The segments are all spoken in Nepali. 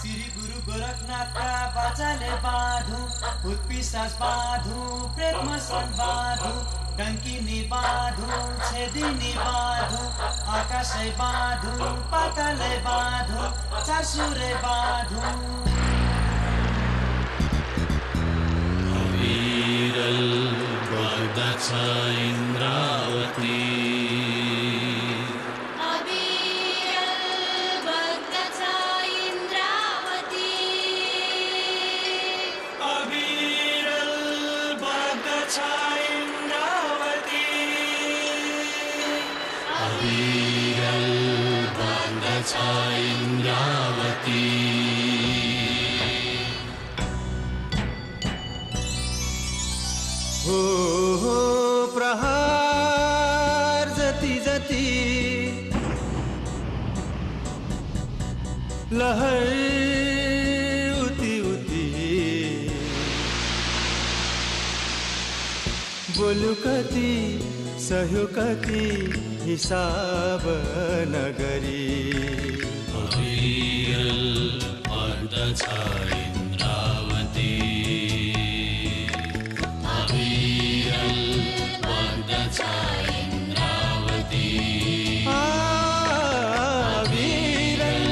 श्री गुरु गोरखनाथका बाचाले बाधु भूतपिशाच बाधु प्रेत मसान बाधु डङ्किनी बाधु छेदिनी बाधु आकाशै बाधु पातालै बाधु चासुरे बाधु अविरल बग्दछ इन्द्रावती इंद्रावती हो प्रहार जति जति लहर उति उति बोलु कति सहु कति हिसाब नगरी अविरल बग्दछ इन्द्रावती अविरल बग्दछ इन्द्रावती अविरल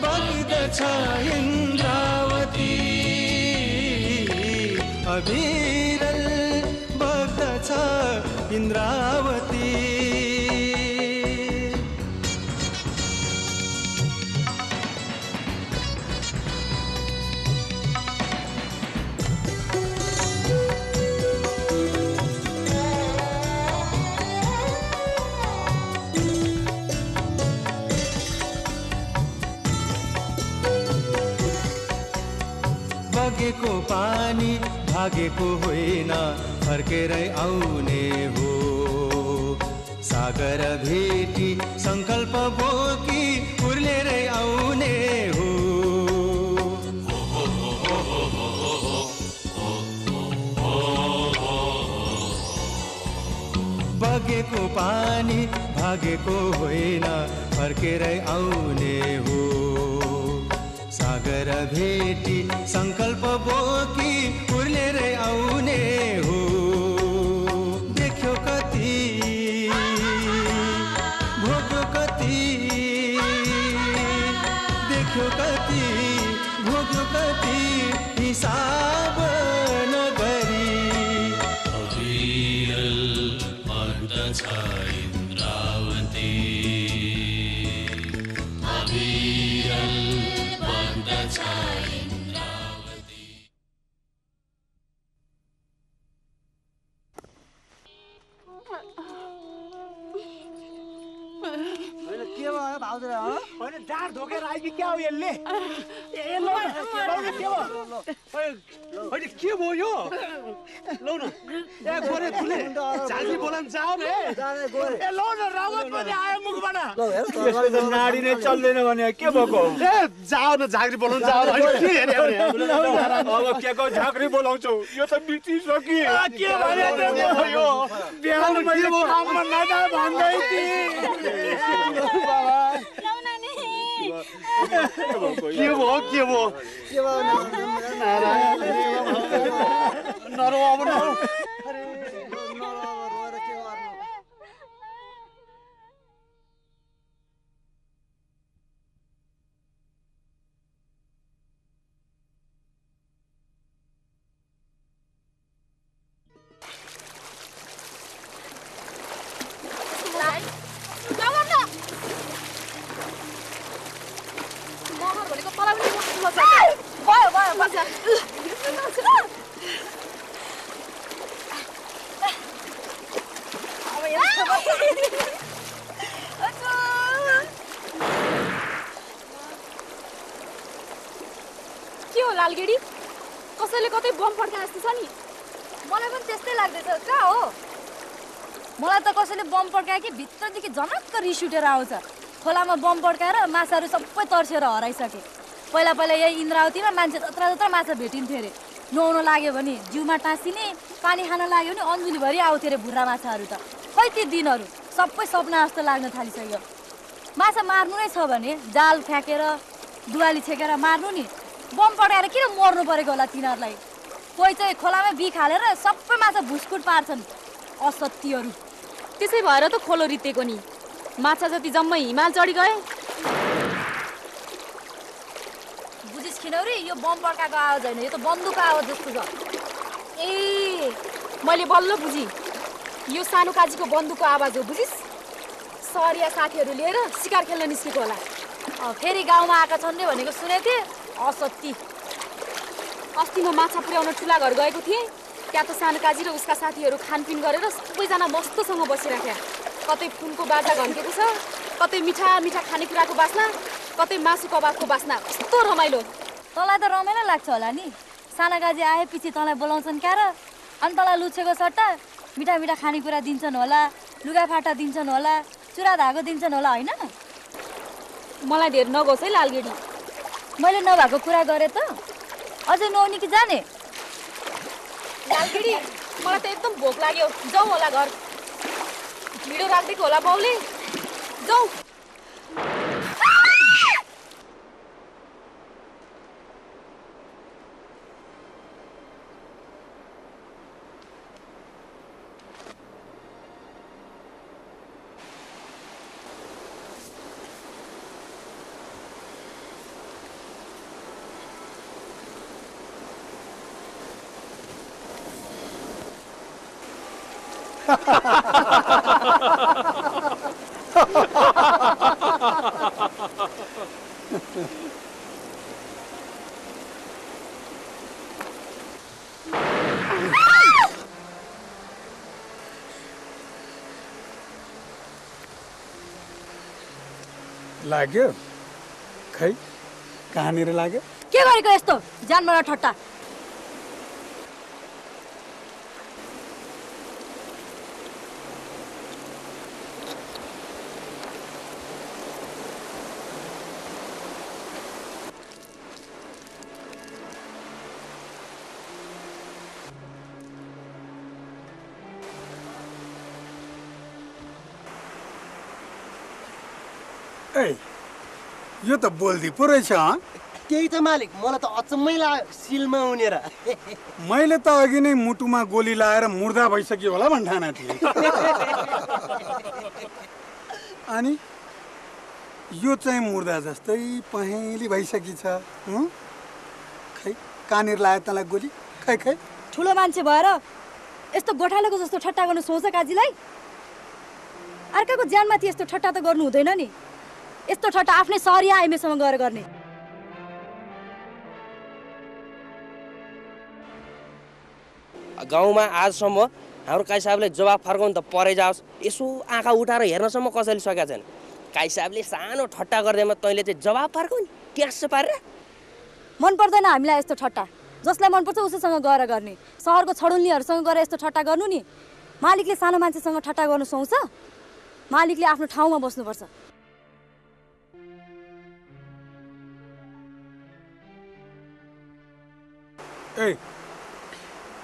बग्दछ इन्द्रावती अविरल बग्दछ इन्द्रावती बगेको पानी भागेको होइन फर्केरै आउने हो सागर भेटी संकल्प बोकी उर्लेरै आउने हो बगेको पानी भागेको होइन फर्केरै आउने हो सागर भेटी संकल्प बोकी उर्लेरै आउने हो देख्यो कति भोग्यो कति देख्यो कति भोग्यो कति हिसाब नगरी अविरल बग्दछ इन्द्रावती अविरल बग्दछ इन्द्रावती के भयो भाउजूले होइन डाँड धोकेर आयो कि क्या हो यसले ए लौ न के हो होइन के भयो यो लौ न ए गोरे तुले झाँक्री बोलाउन जाऊ न ए लौ न रगत पनि आयो मुखबाट यसले त नाडी नै चल्दैन भने के भएको ए जाऊ न झाँक्री बोलाउन जाऊ के हेर्यो अब के को झाँक्री बोलाउँछौ यो त बितिसक्यो के भने यो बिहान मैले काममा नजा भन्दै के भयो नरो अब नरो के हो लालगेडी कसैले कतै बम फड्का जस्तो छ नि मलाई पनि त्यस्तै लाग्दैछ कहाँ हो मलाई त कसैले बम पड्कायो कि भित्रदेखि झनक्क रिस उठेर आउँछ खोलामा बम पड्काएर माछाहरू सबै तर्सेर हराइसके पहिला पहिला यही इन्द्रावतीमा मान्छे जत्रा जत्रा माछा भेटिन्थ्यो अरे नुहाउन लाग्यो भने जिउमा टाँसिने पानी खान लाग्यो भने अन्जुलीभरि आउँथ्यो अरे भुर्रा माछाहरू त खै ती दिनहरू सबै सपना जस्तो लाग्न थालिसक्यो माछा मार्नु नै छ भने जाल फ्याँकेर दुवाली छेकेर मार्नु नि बम पड्काएर किन मर्नु परेको होला तिनीहरूलाई कोही चाहिँ खोलामै बिख हालेर सबै माछा भुसकुट पार्छन् असत्यहरू त्यसै भएर त खोलो रित्तेको नि माछा जति जम्मै हिमाल चढी गए बुझिस् खिनौरी यो बम पड्काएको आवाज होइन यो त बन्दुकको आवाज जस्तो छ ए मैले बल्ल बुझी यो सानो काजीको बन्दुकको आवाज हो बुझिस् सरिया साथीहरू लिएर शिकार खेल्न निस्केको होला फेरि गाउँमा आएका छन् रे भनेको सुनेको थिएँ असत्य अस्ति म माछा पुर्याउन ठुला घर गएको थिएँ त्यहाँ त सानो काजी र उसका साथीहरू खानपिन गरेर सबैजना मस्तसँग बसिराख्या कतै फुलको बाजा घन्केको छ कतै मिठा मिठा खानेकुराको बास्ना कतै मासु कबाबको बास्ना कस्तो रमाइलो तँलाई त रमाइलो लाग्छ होला नि साना काजी आएपछि तँलाई बोलाउँछन् क्या र अनि तँलाई लुछेको सट्टा मिठा मिठा खानेकुरा दिन्छन् होला लुगाफाटा दिन्छन् होला चुरा धागो दिन्छन् होला होइन मलाई धेर नगोस् है लालगेडी मैले नभएको कुरा गरेँ त अझै नौनी कि जाने लालगेडी मलाई त एकदम भोक लाग्यो जाउँ होला घर भिडियो राखिदिएको होला बाउले जाउँ लाग्यो खै कहाँनिर लाग्यो के गरेको यस्तो जानबाट ठट्टा ए यो त बोल्दी पो रहेछ त्यही त मालिक मलाई त अचम्मै लाग्यो सिलमा उनेर मैले त अघि नै मुटुमा गोली लाएर मुर्दा भइसक्यो होला भन्ठाना थिएँ अनि यो चाहिँ मुर्दा जस्तै पहेँली भइसकी छ खै कहाँनिर लाग्यो तँलाई गोली खै खै ठुलो मान्छे भएर यस्तो गोठालेको जस्तो ठट्टा गर्नु सोच काजीलाई अर्काको ज्यानमाथि यस्तो ठट्टा त गर्नु हुँदैन नि यस्तो ठट्टा आफ्नै सरिया आइमेसँग गएर गर्ने गाउँमा आजसम्म हाम्रो काई साहबले जवाफ फर्काउनु त परै जाओस् यसो आँखा उठाएर हेर्नसम्म कसैले सकेका छैन काई साहबले सानो ठट्टा गर्दैमा तैँले चाहिँ जवाफ फर्काउने ट्यास पारेर मन पर्दैन हामीलाई यस्तो ठट्टा जसलाई मनपर्छ उसैसँग गएर गर्ने सहरको छडुल्नीहरूसँग गएर यस्तो ठट्टा गर्नु नि मालिकले सानो मान्छेसँग ठट्टा गर्नु सुहाउँछ मालिकले आफ्नो ठाउँमा बस्नुपर्छ ए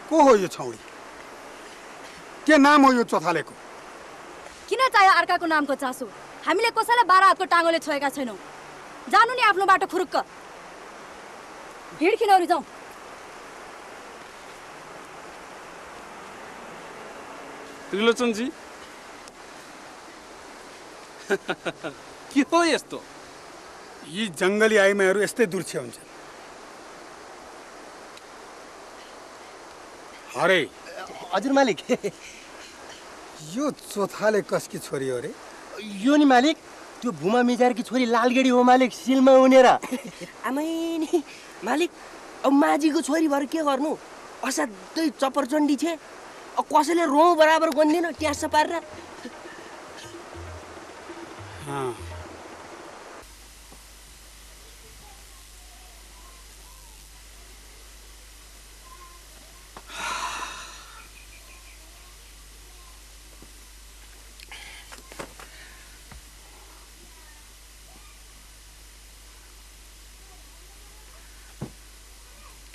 को हो यो छौडी के नाम हो यो चोथालेको किन चाहियो अर्काको नामको चासो हामीले कसैलाई 12 हातको टाँगोले छोएका छैनौँ जानु नि आफ्नो बाटो खुरुक्क भिड खिनौरी जाउँ त्रिलोचनजी के हो यस्तो यी जङ्गली आइमाहरू यस्तै दुर्छे हुन्छन् अरे हजुर मालिक यो चोथाले कसकी छोरी हो रे यो नि मालिक त्यो भुमा मिजारकी छोरी लालगेडी हो मालिक सिलमा उनेर आमै नि मालिक अब माझीको छोरी भएर के गर्नु असाध्यै चपरचण्डी छे अब कसैले रौँ बराबर गन्दिन ट्यास पारेर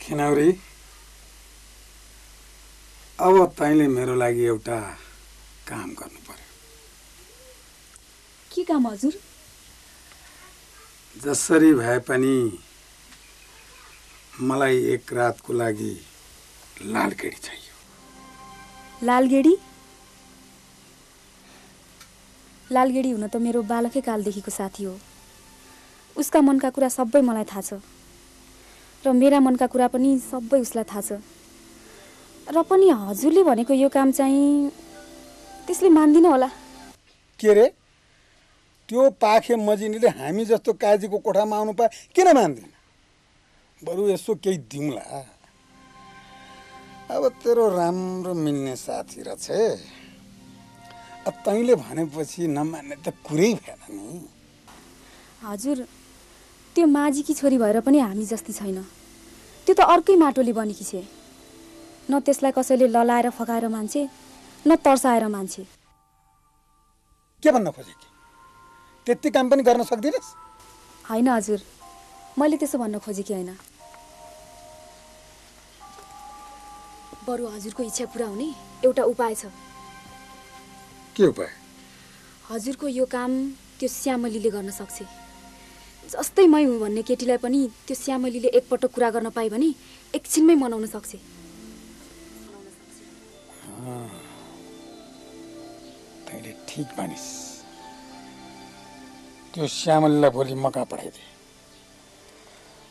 खिनौरी अब तैँले मेरो लागि एउटा काम गर्नु पर्यो के काम हजुर जसरी भए पनि मलाई एक रातको लागि लालगेडी चाहियो। लालगेडी? लालगेडी हुन त मेरो बालकै कालदेखिको साथी हो। उसका मनका कुरा सबै मलाई थाहा छ र मेरा मनका कुरा पनि सबै उसलाई थाहा छ। र पनि हजुरले भनेको यो काम चाहिँ त्यसले मान्दिन होला। के रे, त्यो पाखे मजिनीले हामी जस्तो काजीको कोठामा आउनु पाए किन मान्दैन? बरु यसो केही दिउँला। अब तेरो राम्रो मिल्ने साथी रहेछ। अब तैँले भनेपछि नमान्ने त कुरै भएन नि। हजुर, त्यो माझीकी छोरी भएर पनि हामी जस्ती छैन। त्यो त अर्कै माटोले बनेकी छे। न त्यसलाई कसैले ललाएर फकाएर मान्छे, न तर्साएर मान्छे। के भन्न खोजेकी? त्यति काम पनि गर्न सक्दिनस्? होइन हजुर, मैले त्यसो भन्न खोजेकी होइन। बरु हजुरको इच्छा पुरा हुने एउटा उपाय छ। के उपाय? हजुरको यो काम त्यो श्यामलीले गर्न सक्छ। जस्तै मै हुँ भन्ने केटीलाई पनि त्यो श्यामलीले एकपटक कुरा गर्न पाए भने एकछिनमै मनाउन सक्छ। तैँले ठिक भनिस्। त्यो श्यामलीलाई भोलि मका पठाइदे।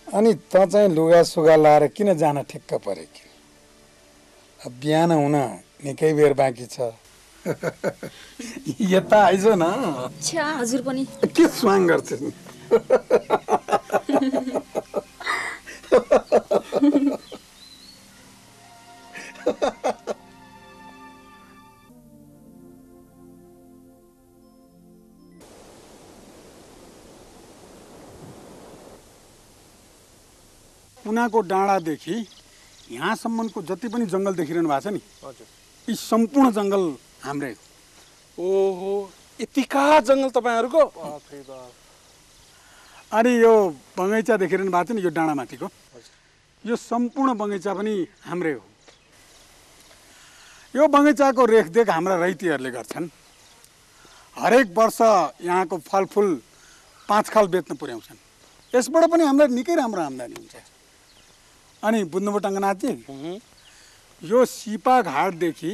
अनि त चाहिँ लुगा सुगा लाएर किन जान ठिक्क परेकी? अब बिहान हुन निकै बेर बाँकी छ। यता आइज न। छ्या, हजुर पनि के स्वाङ गर्छस् नि? पुनाको डाँडादेखि यहाँसम्मको जति पनि जङ्गल देखिरहनु भएको छ नि, यी सम्पूर्ण जङ्गल हाम्रै हो। ओहो, यतिका जङ्गल तपाईँहरूको? अनि यो बगैँचा देखिरहनु भएको छ नि, यो डाँडामाथिको, यो सम्पूर्ण बगैँचा पनि हाम्रै हो। यो बगैँचाको रेखदेख हाम्रा रैतीहरूले गर्छन्। हरेक वर्ष यहाँको फलफुल 5 खाल बेच्न पुर्याउँछन्। यसबाट पनि हामीलाई निकै राम्रो आम्दानी हुन्छ। अनि बुझ्नुभयो टङ्कनाथजी, यो सिपा घाटदेखि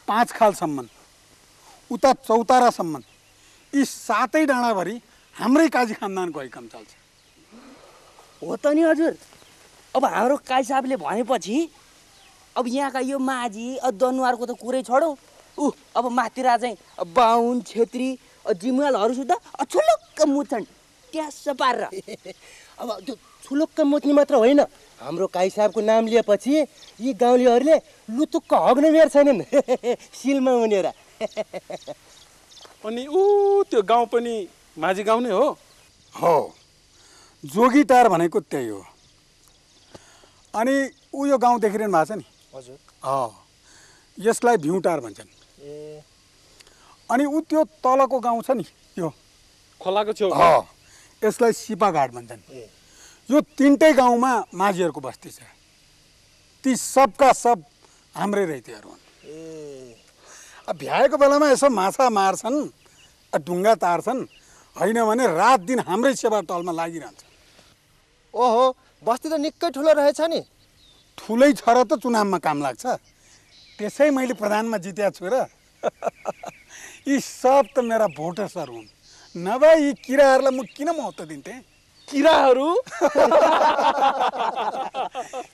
5 खालसम्म उता चौतारासम्म यी 7 डाँडाभरि हाम्रै काजी खानदानको है काम चल्छ। हो त नि हजुर। अब हाम्रो काजी साहबले भनेपछि अब यहाँका यो माझी दनुवारको त कुरै छोडौँ, अब माथिरा चाहिँ बाहुन छेत्री जिमुवालहरू सुधा छुलुक्क मुच्छन् ट्यास पारेर। अब त्यो छुलुक्क मुच्ने मात्र होइन, हाम्रो काई साहबको नाम लिएपछि यी गाउँलेहरूले लुतुक्क हग्ने बेर छैनन्। सिलमा उनेर। अनि त्यो गाउँ पनि माझी गाउँ नै हो? हो, जोगीटार भनेको त्यही हो। अनि यो गाउँ देखिरहनु भएको छ नि? हजुर। यसलाई भिउटार भन्छन्। अनि त्यो तलको गाउँ छ नि, यो खोलाको छेउ, यसलाई सिपाघाट भन्छन्। यो 3टै गाउँमा माझीहरूको बस्ती छ। ती सबका सब हाम्रै रैतीहरू हुन्। अब भ्याएको बेलामा यसो माछा मार्छन्, ढुङ्गा तार्छन्, होइन भने रात दिन हाम्रै सेवा टलमा लागिरहन्छ। ओहो, बस्ती त निकै ठुलो रहेछ नि। ठुलै छ र त चुनावमा काम लाग्छ। त्यसै मैले प्रधानमा जितेको छु र। यी सब त मेरा भोटर्सहरू हुन्। नभए यी किराहरूलाई म किन महत्त्व दिन्थेँ? किराहरू?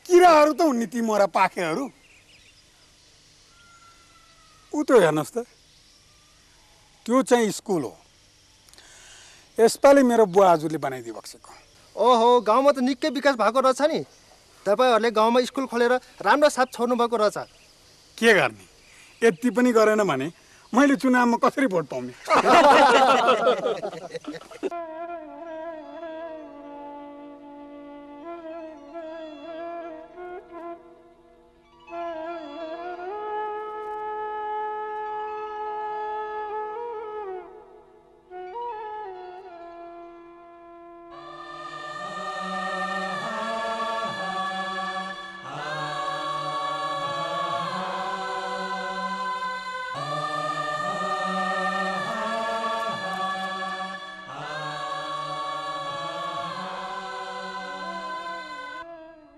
किराहरू त हुन् नि ती मोरा पाखेहरू। त्यो हेर्नुहोस् त, त्यो चाहिँ स्कुल हो। यसपालि मेरो बुवा हजुरले बनाइदिनु बक्सेको। ओहो, गाउँमा त निकै विकास भएको रहेछ नि। तपाईँहरूले गाउँमा स्कुल खोलेर राम्रो साथ छोड्नु भएको रहेछ। के गर्ने, यति पनि गरेन भने मैले चुनावमा कसरी भोट पाउने?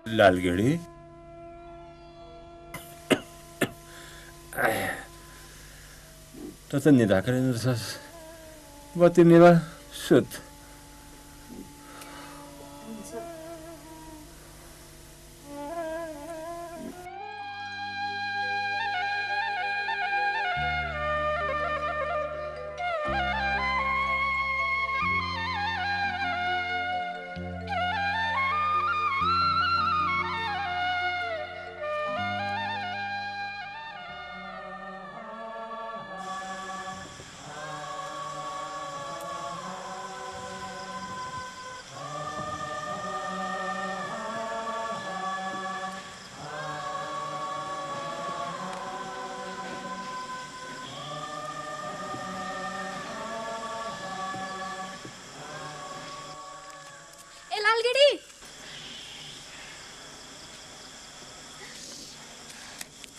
लालगेडी त त निधाकरे नर्छस् बत्ती निभा सुत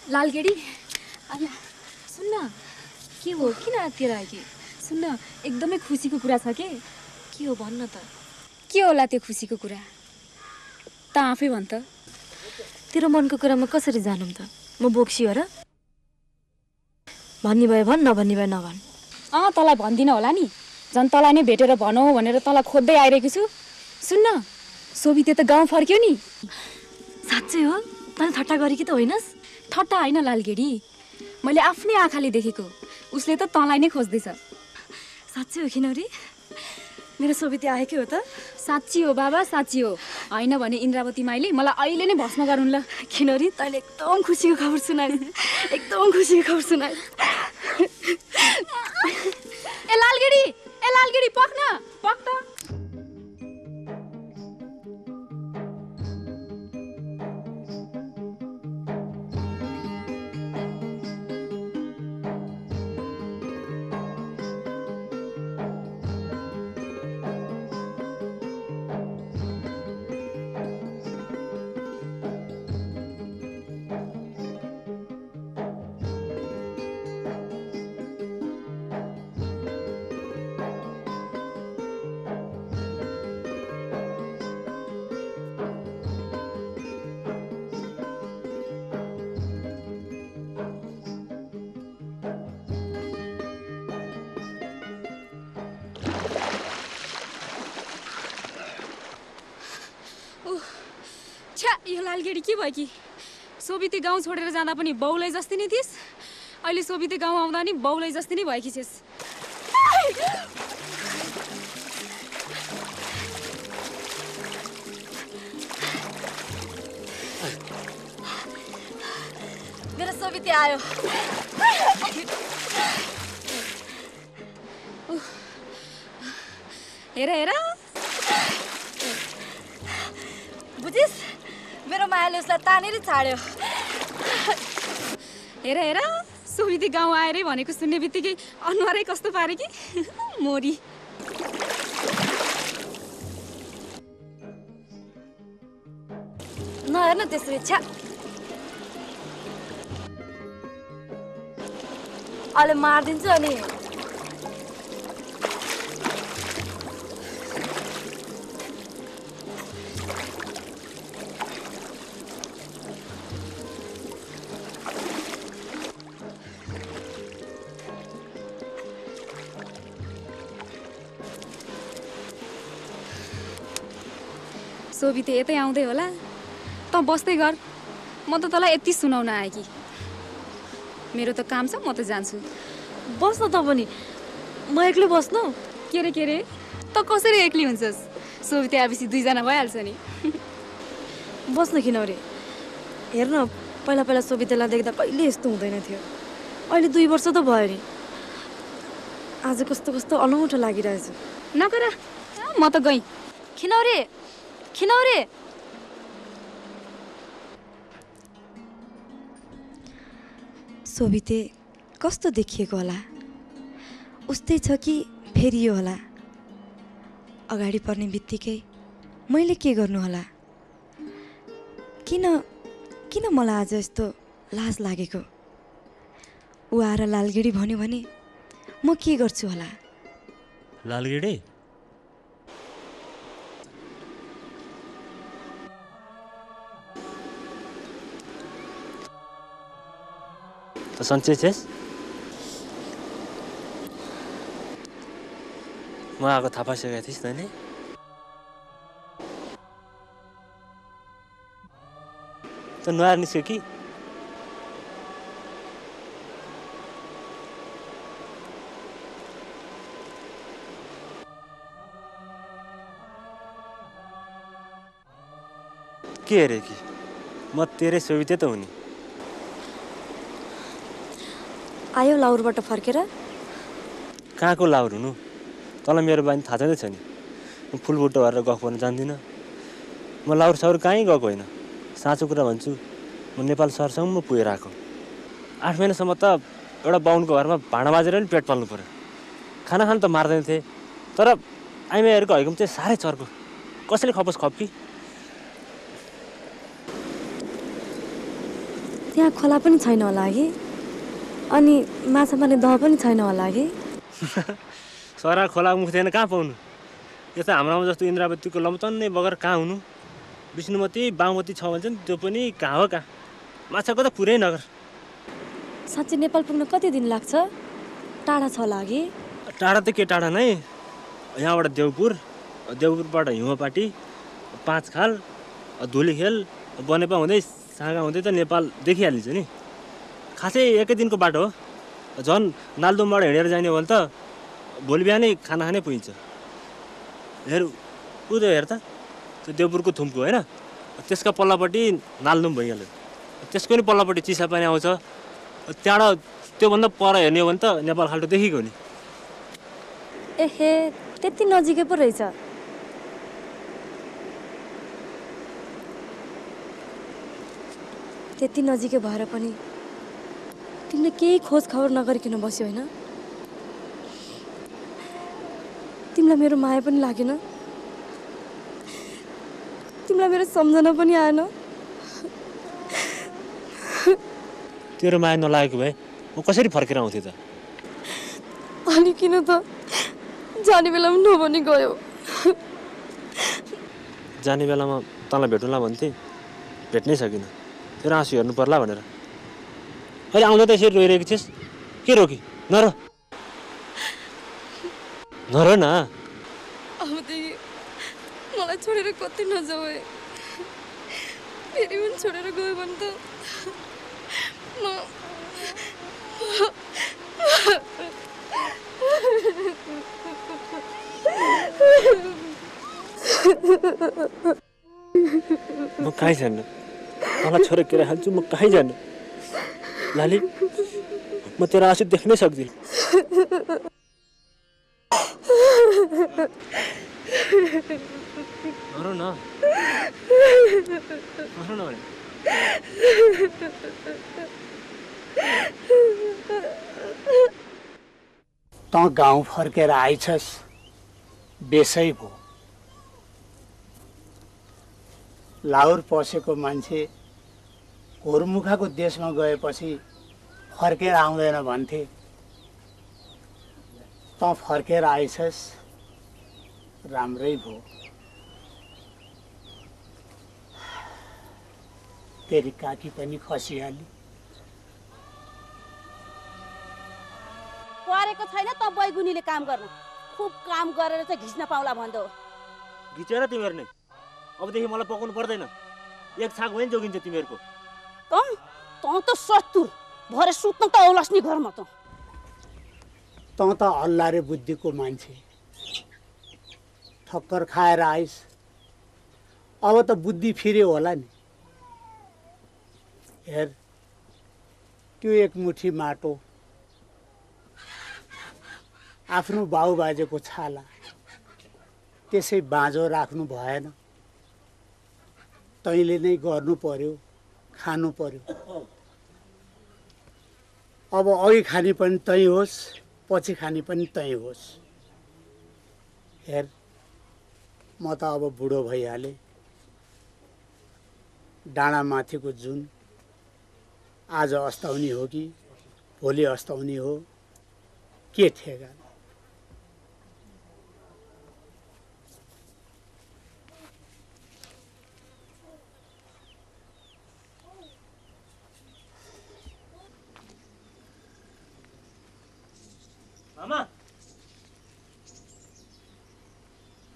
लालगेडी आया सुन्न के हो किन आतिर आयो सुन्न एकदमै खुसीको कुरा छ के हो भन्न त के होला त्यो खुसीको कुरा त आफै भन् त तेरो मनको कुरा म कसरी जानौँ त म बोक्सी हो र भन्ने भए भन् नभन्ने भए नभन् तँलाई भन्दिनँ होला नि झन् तँलाई नै भेटेर भनौँ भनेर तँलाई खोज्दै आइरहेको छु सुन्न सोभिते त गाउँ फर्क्यो नि साँच्चै हो तँले ठट्टा गरेकी त होइनस् ठट्टा होइन लालगेडी मैले आफ्नै आँखाले देखेको उसले त तँलाई नै खोज्दैछ साँच्चै हो खिनौरी मेरो सोभिते आएकै हो त साँच्ची हो बाबा साँच्ची हो होइन भने इन्द्रावती माईले मलाई अहिले नै भस्म गरून् ल खिनौरी तैँले एकदम खुसीको खबर सुनाए एकदम खुसीको खबर सुनाए ए लालगेडी पक न पक त यो लालगेडी के भयो कि सोभिते गाउँ छोडेर जाँदा पनि बाउलाई जस्तै नै थिइस् अहिले सोभिते गाउँ आउँदा नि बाउलाई जस्तै नै भएकी छिस् मेरो सोभिते आयो हेर हेर बुझिस् मेरो मायाले उसलाई तानेर छाड्यो हेर हेर सोभिते गाउँ आएरै भनेको सुन्ने बित्तिकै अनुहारै कस्तो पारे कि मोरी नहेर न त्यसरी छ्या अहिले मारिदिन्छु अनि सोभिते यतै आउँदै होला त बस्दै गर म त तँलाई यति सुनाउन आएँ कि मेरो त काम छ म त जान्छु बस्न त पनि म एक्लै बस्नु के रे त कसरी एक्लै हुन्छस् सोभिते आएपछि दुईजना भइहाल्छ नि बस्न किनौरे हेर्न पहिला पहिला सोभितेलाई देख्दा कहिले यस्तो हुँदैन थियो अहिले 2 वर्ष त भयो नि आज कस्तो कस्तो अनौठो लागिरहेछ नगर म त गएँ खिनौरे सोभिते कस्तो देखिएको होला उस्तै छ कि फेरियो होला अगाडि पर्ने बित्तिकै मैले के गर्नु होला किन मलाई आज यस्तो लाज लागेको उ आएर लालगेडी भन्यो भने म के गर्छु होला लालगेडी त सन्चै छेस्? म आएको थाहा पाइसकेको थिइस् तैँले? त नुहाएर निस्क्यो कि? के अरे कि म तेरै सोभिते त हुने। आयो लाउरबाट फर्केर? कहाँको लाउर हुनु? तँलाई मेरो बानी थाहा छैन नि। म फुलबुट्टो भएर गफ गर्न जान्दिनँ। म लाउर साउर कहीँ गएको होइन। साँचो कुरा भन्छु, म नेपाल सहरसम्म पुगेर आएको। 8 महिनासम्म त एउटा बाहुनको घरमा भाँडा माझेर पनि पेट पाल्नु पर्यो। खाना खान त मार्दैन थिएँ, तर आइमाईहरूको हैकम चाहिँ साह्रै चर्को। कसैले खपोस् खप कि? त्यहाँ खोला पनि छैन होला कि? अनि माछा मार्ने दह पनि छैन होला कि? सरा खोला मुख थिएन कहाँ पाउनु? यता हाम्रोमा जस्तो इन्द्रावतीको लमचन्ने बगर कहाँ हुनु? विष्णुमती बागमती छ भन्छ नि, त्यो पनि कहाँ हो कहाँ? माछाको त कुरै नगर। साँच्चै नेपाल पुग्न कति दिन लाग्छ? टाढा छ होला कि? टाढा त के टाढा नै, यहाँबाट देवपुर, देवपुरबाट हिमपाटी, 5 खाल, धुलीखेल, बनेपा हुँदै साँगा हुँदै त नेपाल देखिहालिन्छ नि। खासै एकै दिनको बाटो हो। झन् नालदुमबाट हिँडेर जाने भने त भोलि बिहानै खाना खानै पुगिन्छ। हेर ऊ त हेर त, त्यो देवपुरको थुम्को होइन, त्यसका पल्लापट्टि नालदुम भइहाल्यो। त्यसको नि पल्लापट्टि चिसापानी आउँछ। त्यहाँबाट त्योभन्दा पर हेर्ने हो भने त नेपाल खाल्टो देखिएको नि। एहे, त्यति नजिकै पो रहेछ। त्यति नजिकै भएर पनि तिमीले केही खोज खबर नगरिकन बस्यो होइन? तिमीलाई मेरो माया पनि लागेन? तिमीलाई मेरो सम्झना पनि आएन? तेरो माया नलागेको भए म कसरी फर्केर आउँथेँ त? अनि किन त जाने बेलामा नभनी गयो? जाने बेलामा तँलाई भेटौँला भन्थेँ, भेट्नै सकिनँ। तेरो आँसु हेर्नु पर्ला भनेर। अहिले आउँदा त यसरी रोइरहेको थिएस्, के रोकी? नर नर न। अबदेखि मलाई छोडेर कतै नजाऊ है। फेरि पनि छोडेर गयो भने त म कहीँ जान्न। तँलाई छोडेर के हाल्छु, म कहीँ जान्न। लाली, म तेरो आँसु देख्नै सक्दिनँ। नर न, नर न भने। तँ गाउँ फर्केर आइछस्, बेसै भो। लाउर पसेको मान्छे घोरमुखाको देशमा गएपछि फर्केर आउँदैन भन्थे। तँ फर्केर आइछस्, राम्रै भो। तेरी काकी पनि खसिहाली। परेको छैन त बैगुनीले काम गर्न। खुब काम गरेर चाहिँ घिच्न पाउला भन्दै हो। घिचेर तिमीहरू नै। अबदेखि मलाई पकाउनु पर्दैन। एक छाक पनि जोगिन्छ तिमीहरूको। तँ त सत्तुर भरे सुत्न त औलास् नि घरमा त। तँ त हल्लारे बुद्धिको मान्छे। ठक्कर खाएर आइस, अब त बुद्धि फिर्यो होला नि। हेर, त्यो एक मुठी माटो, आफ्नो बाउ बाजेको छाला, त्यसै बाँझो राख्नु भएन। तैँले नै गर्नु पर्यो, खानु पर्यो। अब अघि खाने पनि तै होस्, पछि खाने पनि तै होस्। हेर, म त अब बुढो भइहालेँ। डाँडामाथिको जुन आज अस्ताउने हो कि भोलि अस्ताउने हो, के ठेगान।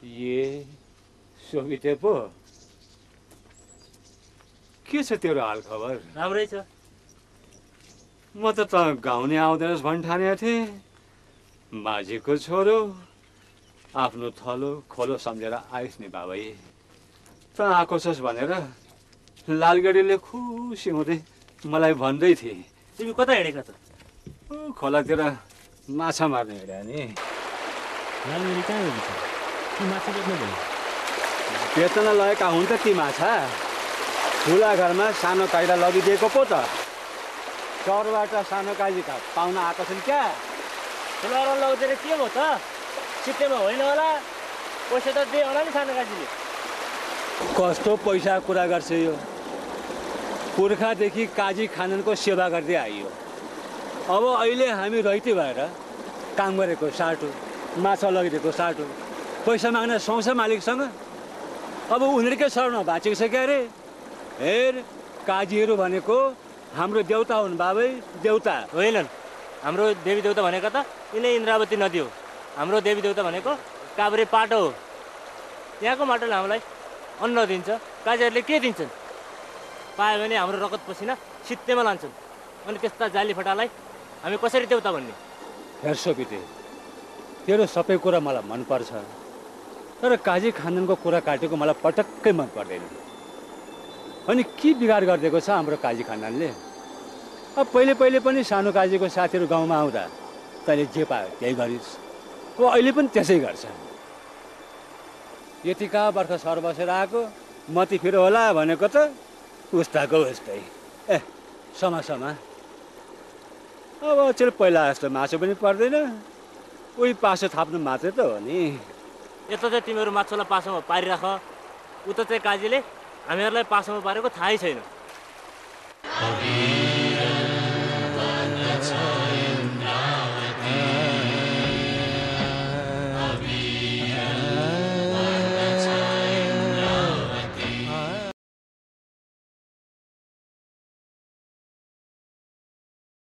ए सोभिते पो के छ तेरो हाल खबर? राम्रै छ। म त गाउँ नै आउँदैनस् भन् ठानेको थिएँ। माझीको छोरो आफ्नो थलो खोलो सम्झेर आइस् नि बाबै। त आएको छस् भनेर लालगढीले खुसी हुँदै मलाई भन्दै थिए। तिमी कता हिँडेका त? खोलातिर माछा मार्ने हिँडे नि। लालगढी कहाँ गएको छ? ती माछा बेच्न भयो? बेच्न लगेका हुन् त ती माछा। ठुला घरमा सानो काइला लगिदिएको पो त। चौरबाट सानो काजीका पाहुना आएको छन् क्या। ठुला घर लगिदिएर के भयो त? सित्तैमा होइन होला, पैसा त दिए होला नि सानो काजीले। कस्तो पैसा कुरा गर्छ यो। पुर्खादेखि काजी खाननको सेवा गर्दै आइयो। अब अहिले हामी रैती भएर काम गरेको साटो, माछा लगिदिएको साटो, पैसा माग्न सुहाउँछ मालिकसँग। अब उनीहरूकै शरणमा बाँचेको छ क्या अरे। हेर, काजीहरू भनेको हाम्रो देउता हुन् बाबै, देउता होइनन्। हाम्रो देवी देउता भनेको त यिनै इन्द्रावती नदी हो। हाम्रो देवी देउता भनेको काभ्रे पाटो हो। यहाँको माटोले हामीलाई अन्न दिन्छ। काजीहरूले के दिन्छन्? पायो भने हाम्रो रगत पसिना सित्तैमा लान्छन्। अनि त्यस्ता जाली फटालाई हामी कसरी देउता भन्ने? हेर सोभिते, तेरो सबै कुरा मलाई मनपर्छ, तर काजी खानदानको कुरा काटेको मलाई पटक्कै मन पर्दैन। अनि के बिगार गरिदिएको छ हाम्रो काजी खानदानले? अब पहिले पहिले पनि सानो काजीको साथीहरू गाउँमा आउँदा तैँले जे पायो त्यही गरिस्। हो अहिले पनि त्यसै गर्छ। यतिका वर्ष सर बसेर आएको मती फिर होला भनेको त उस्ताको उस्तै। ए समा अब अचेल पहिला जस्तो मासु पनि पर्दैन, उही पासो थाप्नु मात्रै त हो नि। यता चाहिँ तिमीहरू माछालाई पासोमा पारिराख, उता चाहिँ काजीले हामीहरूलाई पासोमा पारेको थाहै छैन।